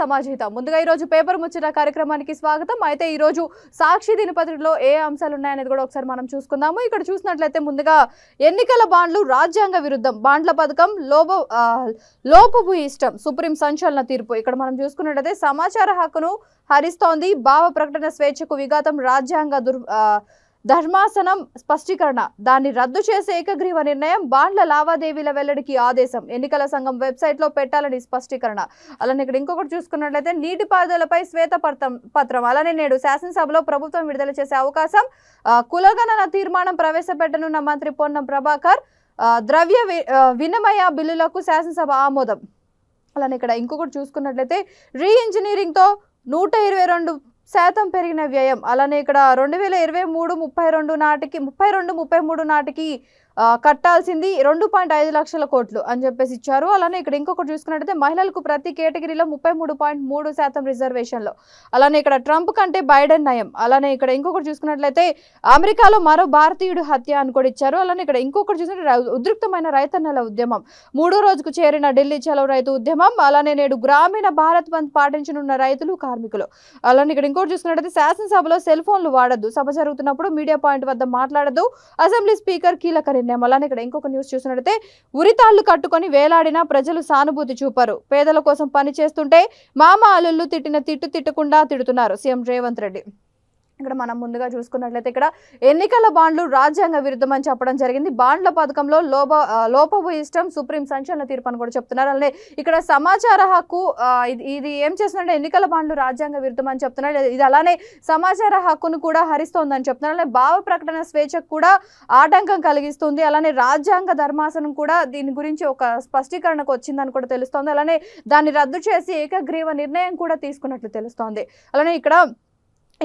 సమాజహిత ముందుగా ఈ రోజు పేపర్ ముచ్చట కార్యక్రమానికి స్వాగతం. అయితే ఈ రోజు సాక్షి దినపత్రికలో ఏ అంశాలు ఉన్నాయనేది కూడా ఒకసారి మనం చూసుకుందాము. ఇక్కడ చూసినట్లయితే ముందుగా ఎన్నికల బాండ్లు రాజ్యాంగ విరుద్ధం, బాండ్ల పథకం లోపభూయిష్టం, సుప్రీం సంచలన తీర్పు. ఇక్కడ మనం చూసుకున్నట్లయితే సమాచార హక్కును హరిస్తోంది, భావ ప్రకటన స్వేచ్ఛకు విఘాతం, రాజ్యాంగ ధర్మాసనం స్పష్టీకరణ, దాన్ని రద్దు చేసే ఏకగ్రీవ నిర్ణయం, బాండ్ల లావాదేవీల వెల్లడికి ఆదేశం, ఎన్నికల సంఘం వెబ్సైట్ లో పెట్టాలని స్పష్టీకరణ. అలానే ఇక్కడ ఇంకొకటి చూసుకున్నట్లయితే నీటిపారుదలపై శ్వేతపత్రం, అలానే నేడు శాసనసభలో ప్రభుత్వం విడుదల చేసే అవకాశం, కులగణన తీర్మానం ప్రవేశపెట్టనున్న మంత్రి పొన్నం ప్రభాకర్, ద్రవ్య వినిమయ బిల్లులకు శాసనసభ ఆమోదం. అలానే ఇక్కడ ఇంకొకటి చూసుకున్నట్లయితే రీ ఇంజనీరింగ్ తో 122% పెరిగిన వ్యయం. అలానే ఇక్కడ 2023 నాటికి కట్టాల్సింది 2.5 లక్షల కోట్లు అని చెప్పేసి ఇచ్చారు. అలానే ఇక్కడ ఇంకొకటి చూసుకున్నట్లయితే మహిళలకు ప్రతి కేటగిరీలో 33.3% రిజర్వేషన్లు. అలానే ఇక్కడ ట్రంప్ కంటే బైడెన్ నయం. అలానే ఇక్కడ ఇంకొకటి చూసుకున్నట్లయితే అమెరికాలో మరో భారతీయుడు హత్య అని కూడా ఇచ్చారు. అలానే ఇక్కడ ఇంకొకటి చూసుకుంటే ఉద్రిక్తమైన రైతన్నల ఉద్యమం, 3వ రోజుకు చేరిన ఢిల్లీ చలో రైతు ఉద్యమం. అలానే నేడు గ్రామీణ భారత్ బంద్ పాటించనున్న రైతులు, కార్మికులు. అలానే ఇక్కడ ఇంకోటి చూసుకున్నట్లయితే శాసనసభలో సెల్ ఫోన్లు వాడద్దు, సభ జరుగుతున్నప్పుడు మీడియా పాయింట్ వద్ద మాట్లాడద్దు, అసెంబ్లీ స్పీకర్ కీలక నిర్ణయం. అలానే ఇక్కడ ఇంకొక న్యూస్ చూసినట్లయితే ఉరితాళ్లు కట్టుకొని వేలాడిన ప్రజలు సానుభూతి చూపారు, పేదల కోసం పని చేస్తుంటే మామ అల్లుళ్ళు తిట్టిన తిట్టకుండా తిడుతున్నారు సీఎం రేవంత్ రెడ్డి. ఇక్కడ మనం ముందుగా చూసుకున్నట్లయితే ఇక్కడ ఎన్నికల బాండ్లు రాజ్యాంగ విరుద్ధం అని చెప్పడం జరిగింది. బాండ్ల పథకంలో లోపభూయిష్టం, సుప్రీం సంచలన తీర్పు అని కూడా చెప్తున్నారు. అలానే ఇక్కడ సమాచార హక్కు ఇది ఏం చేస్తుందంటే ఎన్నికల బాండ్లు రాజ్యాంగ విరుద్ధం అని చెప్తున్నారు. ఇది అలానే సమాచార హక్కును కూడా హరిస్తోందని చెప్తున్నారు. అలానే భావ ప్రకటన స్వేచ్ఛకు కూడా ఆటంకం కలిగిస్తుంది. అలానే రాజ్యాంగ ధర్మాసనం కూడా దీని గురించి ఒక స్పష్టీకరణకు వచ్చిందని కూడా తెలుస్తోంది. అలానే దాన్ని రద్దు చేసి ఏకగ్రీవ నిర్ణయం కూడా తీసుకున్నట్లు తెలుస్తోంది. అలానే ఇక్కడ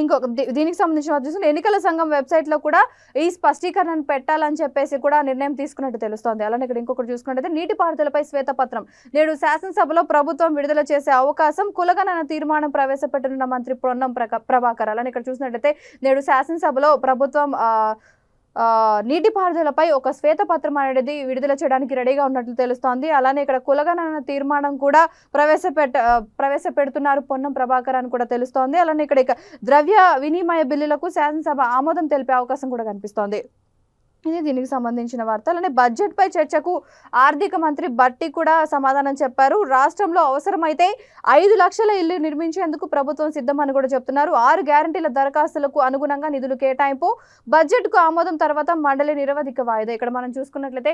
ఇంకొక దీనికి సంబంధించిన ఎన్నికల సంఘం వెబ్సైట్ లో కూడా ఈ స్పష్టీకరణను పెట్టాలని చెప్పేసి కూడా నిర్ణయం తీసుకున్నట్టు తెలుస్తోంది. అలానే ఇక్కడ ఇంకొకటి చూసుకున్నట్లయితే నీటిపారుదలపై శ్వేతపత్రం, నేడు శాసనసభలో ప్రభుత్వం విడుదల చేసే అవకాశం, కులగణన తీర్మానం ప్రవేశపెట్టనున్న మంత్రి పొన్నం ప్రభాకర్. అలానే ఇక్కడ చూసినట్లయితే నేడు శాసనసభలో ప్రభుత్వం నీటిపారుదలపై ఒక శ్వేతపత్రం అనేది విడుదల చేయడానికి రెడీగా ఉన్నట్లు తెలుస్తోంది. అలానే ఇక్కడ కులగణన తీర్మానం కూడా ప్రవేశపెడుతున్నారు పొన్నం ప్రభాకర్ అని కూడా తెలుస్తోంది. అలానే ఇక్కడ ద్రవ్య వినిమయ బిల్లులకు శాసనసభ ఆమోదం తెలిపే అవకాశం కూడా కనిపిస్తోంది. ఇది దీనికి సంబంధించిన వార్త. అలానే బడ్జెట్ పై చర్చకు ఆర్థిక మంత్రి బట్టి కూడా సమాధానం చెప్పారు. రాష్ట్రంలో అవసరమైతే 5 లక్షల ఇల్లు నిర్మించేందుకు ప్రభుత్వం సిద్ధమని కూడా చెప్తున్నారు. 6 గ్యారంటీల దరఖాస్తులకు అనుగుణంగా నిధులు కేటాయింపు, బడ్జెట్ కు ఆమోదం తర్వాత మండలి నిరవధిక వాయిదా. ఇక్కడ మనం చూసుకున్నట్లయితే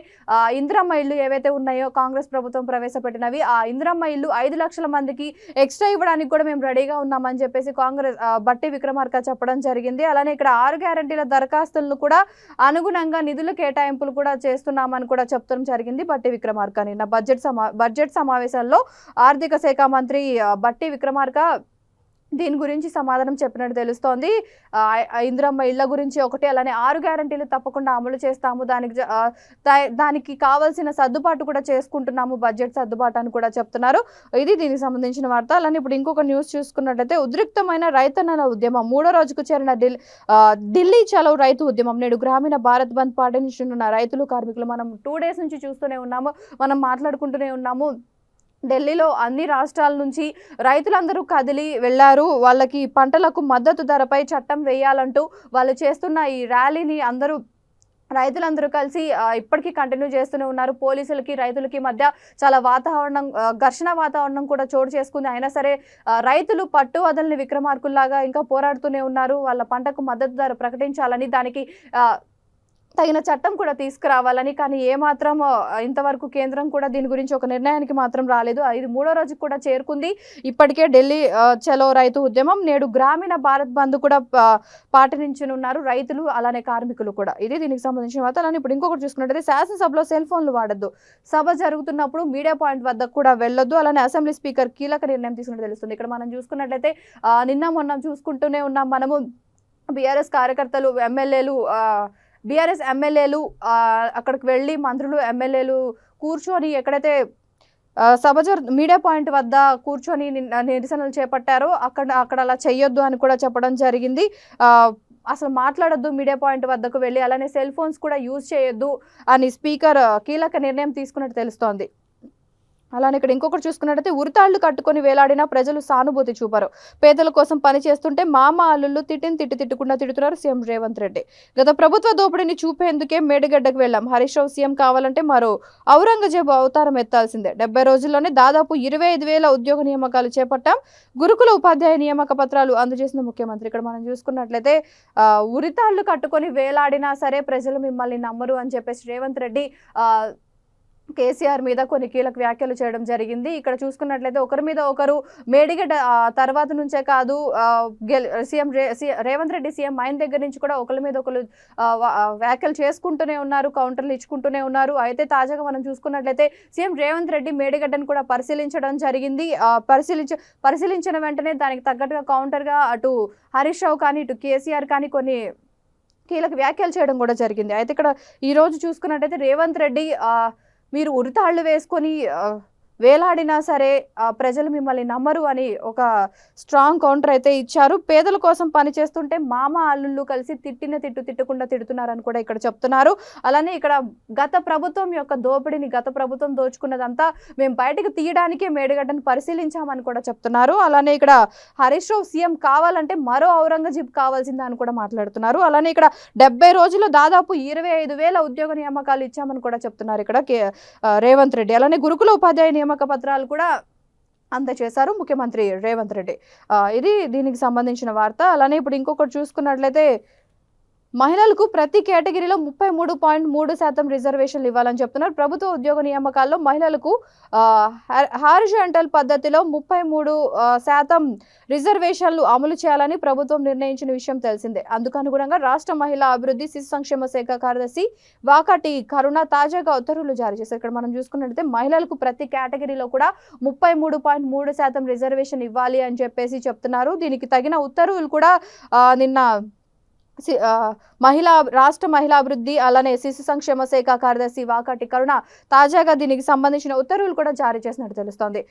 ఇందిరమ్మ ఇల్లు ఏవైతే ఉన్నాయో కాంగ్రెస్ ప్రభుత్వం ప్రవేశపెట్టినవి, ఆ ఇందిరమ్మ ఇల్లు 5 లక్షల మందికి ఎక్స్ట్రా ఇవ్వడానికి కూడా మేము రెడీగా ఉన్నామని చెప్పేసి కాంగ్రెస్ బట్టి విక్రమార్క చెప్పడం జరిగింది. అలానే ఇక్కడ 6 గ్యారంటీల దరఖాస్తులను కూడా అనుగుణంగా నిధుల కేటాయింపులు కూడా చేస్తున్నామని కూడా చెప్పడం జరిగింది బట్టి విక్రమార్క. నిన్న బడ్జెట్ సమావేశంలో ఆర్థిక శాఖ మంత్రి బట్టి విక్రమార్క దీని గురించి సమాధానం చెప్పినట్టు తెలుస్తోంది. ఇందిరమ్మ ఇళ్ల గురించి ఒకటి, అలానే 6 గ్యారంటీలు తప్పకుండా అమలు చేస్తాము, దానికి కావాల్సిన సర్దుబాటు కూడా చేసుకుంటున్నాము, బడ్జెట్ సర్దుబాటు అని కూడా చెప్తున్నారు. ఇది దీనికి సంబంధించిన వార్త. అలానే ఇప్పుడు ఇంకొక న్యూస్ చూసుకున్నట్లయితే ఉద్రిక్తమైన రైతన్నల ఉద్యమం, 3వ రోజుకు చేరిన ఢిల్లీ చలో రైతు ఉద్యమం, నేడు గ్రామీణ భారత్ బంద్ పాటించనున్న రైతులు, కార్మికులు. మనం 2 డేస్ నుంచి చూస్తూనే ఉన్నాము, మనం మాట్లాడుకుంటూనే ఉన్నాము. ఢిల్లీలో అన్ని రాష్ట్రాల నుంచి రైతులందరూ కదిలి వెళ్లారు. వాళ్ళకి పంటలకు మద్దతు ధరపై చట్టం వేయాలంటూ వాళ్ళు చేస్తున్న ఈ ర్యాలీని రైతులందరూ కలిసి ఇప్పటికీ కంటిన్యూ చేస్తూనే ఉన్నారు. పోలీసులకి రైతులకి మధ్య చాలా ఘర్షణ వాతావరణం కూడా చోటు చేసుకుంది. అయినా సరే రైతులు పట్టు వదలని విక్రమార్కుల్లాగా ఇంకా పోరాడుతూనే ఉన్నారు. వాళ్ళ పంటకు మద్దతు ధర ప్రకటించాలని, దానికి తగిన చట్టం కూడా తీసుకురావాలని. కానీ ఏమాత్రం ఇంతవరకు కేంద్రం కూడా దీని గురించి ఒక నిర్ణయానికి మాత్రం రాలేదు. ఇది 3వ రోజుకు కూడా చేరుకుంది. ఇప్పటికే ఢిల్లీ చలో రైతు ఉద్యమం, నేడు గ్రామీణ భారత్ బంద్ కూడా పాటించనున్నారు రైతులు, అలానే కార్మికులు కూడా. ఇది దీనికి సంబంధించిన వార్త. అలానే ఇప్పుడు ఇంకొకటి చూసుకున్నట్లయితే శాసనసభలో సెల్ ఫోన్లు వాడద్దు, సభ జరుగుతున్నప్పుడు మీడియా పాయింట్ వద్ద కూడా వెళ్ళొద్దు, అలానే అసెంబ్లీ స్పీకర్ కీలక నిర్ణయం తీసుకున్నట్టు తెలుస్తుంది. ఇక్కడ మనం చూసుకున్నట్లయితే నిన్న మొన్న చూసుకుంటూనే ఉన్నాం మనము, బీఆర్ఎస్ కార్యకర్తలు, బీఆర్ఎస్ ఎమ్మెల్యేలు అక్కడికి వెళ్ళి మంత్రులు, ఎమ్మెల్యేలు కూర్చొని ఎక్కడైతే మీడియా పాయింట్ వద్ద కూర్చొని నిరసనలు చేపట్టారో అక్కడ అలా చెయ్యొద్దు అని కూడా చెప్పడం జరిగింది. అసలు మాట్లాడొద్దు మీడియా పాయింట్ వద్దకు వెళ్ళి, అలానే సెల్ ఫోన్స్ కూడా యూజ్ చేయొద్దు అని స్పీకర్ కీలక నిర్ణయం తీసుకున్నట్టు తెలుస్తోంది. అలానే ఇక్కడ ఇంకొకటి చూసుకున్నట్టయితే ఉరితాళ్లు కట్టుకొని వేలాడినా ప్రజలు సానుభూతి చూపరు. పేదల కోసం పని చేస్తుంటే మామ అల్లుళ్ళు తిట్టుకుండా తిడుతున్నారు సీఎం రేవంత్ రెడ్డి. గత ప్రభుత్వ దోపిడీని చూపేందుకే మేడిగడ్డకు వెళ్లాం. హరీష్ రావు సీఎం కావాలంటే మరో ఔరంగజేబు అవతారం ఎత్తాల్సిందే. 70 రోజుల్లోనే దాదాపు 25,000 ఉద్యోగ నియామకాలు చేపట్టాం. గురుకుల ఉపాధ్యాయ నియామక పత్రాలు అందజేసిన ముఖ్యమంత్రి. ఇక్కడ మనం చూసుకున్నట్లయితే ఉరితాళ్లు కట్టుకొని వేలాడినా సరే ప్రజలు మిమ్మల్ని నమ్మరు అని చెప్పేసి రేవంత్ రెడ్డి కేసీఆర్ మీద కొన్ని కీలక వ్యాఖ్యలు చేయడం జరిగింది. ఇక్కడ చూసుకున్నట్లయితే ఒకరి మీద ఒకరు మేడిగడ్డ తర్వాత నుంచే కాదు రేవంత్ రెడ్డి సీఎం అయిన దగ్గర నుంచి కూడా ఒకరి మీద ఒకరు వ్యాఖ్యలు చేసుకుంటూనే ఉన్నారు, కౌంటర్లు ఇచ్చుకుంటూనే ఉన్నారు. అయితే తాజాగా మనం చూసుకున్నట్లయితే సీఎం రేవంత్ రెడ్డి మేడిగడ్డను కూడా పరిశీలించడం జరిగింది. పరిశీలించిన వెంటనే దానికి తగ్గట్టుగా కౌంటర్గా అటు హరీష్ రావు కానీ ఇటు కేసీఆర్ కానీ కొన్ని కీలక వ్యాఖ్యలు చేయడం కూడా జరిగింది. అయితే ఇక్కడ ఈ రోజు చూసుకున్నట్లయితే రేవంత్ రెడ్డి మీరు ఉరితాళ్లు వేసుకొని వేలాడినా సరే ప్రజలు మిమ్మల్ని నమ్మరు అని ఒక స్ట్రాంగ్ కౌంటర్ అయితే ఇచ్చారు. పేదల కోసం పని చేస్తుంటే మామ అల్లుళ్ళు కలిసి తిట్టకుండా తిడుతున్నారని కూడా ఇక్కడ చెప్తున్నారు. అలానే ఇక్కడ గత ప్రభుత్వం యొక్క దోపిడీని గత ప్రభుత్వం దోచుకున్నదంతా మేము బయటకు తీయడానికే మేడిగడ్డను పరిశీలించామని కూడా చెప్తున్నారు. అలానే ఇక్కడ హరీష్ రావు సీఎం కావాలంటే మరో ఔరంగజేబ్ కావాల్సిందా అని కూడా మాట్లాడుతున్నారు. అలానే ఇక్కడ 70 రోజుల్లో దాదాపు 25,000 ఉద్యోగ నియామకాలు ఇచ్చామని కూడా చెప్తున్నారు ఇక్కడ రేవంత్ రెడ్డి. అలానే గురుకుల ఉపాధ్యాయ నియామక పత్రాలు కూడా అందజేశారు ముఖ్యమంత్రి రేవంత్ రెడ్డి. ఇది దీనికి సంబంధించిన వార్త. అలానే ఇప్పుడు ఇంకొకటి చూసుకున్నట్లయితే మహిళలకు ప్రతి కేటగిరీలో 33.3% రిజర్వేషన్లు ఇవ్వాలని చెప్తున్నారు. ప్రభుత్వ ఉద్యోగ నియామకాల్లో మహిళలకు హారిజాంటల్ పద్ధతిలో 33% రిజర్వేషన్లు అమలు చేయాలని ప్రభుత్వం నిర్ణయించిన విషయం తెలిసిందే. అందుకు అనుగుణంగా రాష్ట్ర మహిళా అభివృద్ధి శిశు సంక్షేమ శాఖ కార్యదర్శి వాకాటి కరుణ తాజాగా ఉత్తర్వులు జారీ చేశారు. ఇక్కడ మనం చూసుకున్నట్లయితే మహిళలకు ప్రతి కేటగిరీలో కూడా 33.3% రిజర్వేషన్ ఇవ్వాలి అని చెప్పేసి చెప్తున్నారు. దీనికి తగిన ఉత్తర్వులు కూడా నిన్న రాష్ట్ర మహిళా అభివృద్ధి అలానే శిశు సంక్షేమ శాఖ కార్యదర్శి వాకాటి కరుణ తాజాగా దీనికి సంబంధించిన ఉత్తర్వులు కూడా జారీ చేసినట్టు తెలుస్తోంది.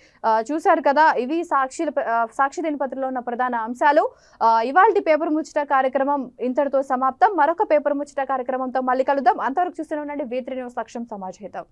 చూశారు కదా, ఇవి సాక్షి దినపత్రికలో ఉన్న ప్రధాన అంశాలు. ఇవాల్టి పేపర్ ముచ్చట కార్యక్రమం ఇంతటితో సమాప్తం. మరొక పేపర్ ముచ్చట కార్యక్రమంతో మళ్ళీ కలుద్దాం. అంతవరకు చూస్తూనే ఉండండి V3 న్యూస్ లక్ష్యం సమాజహితం.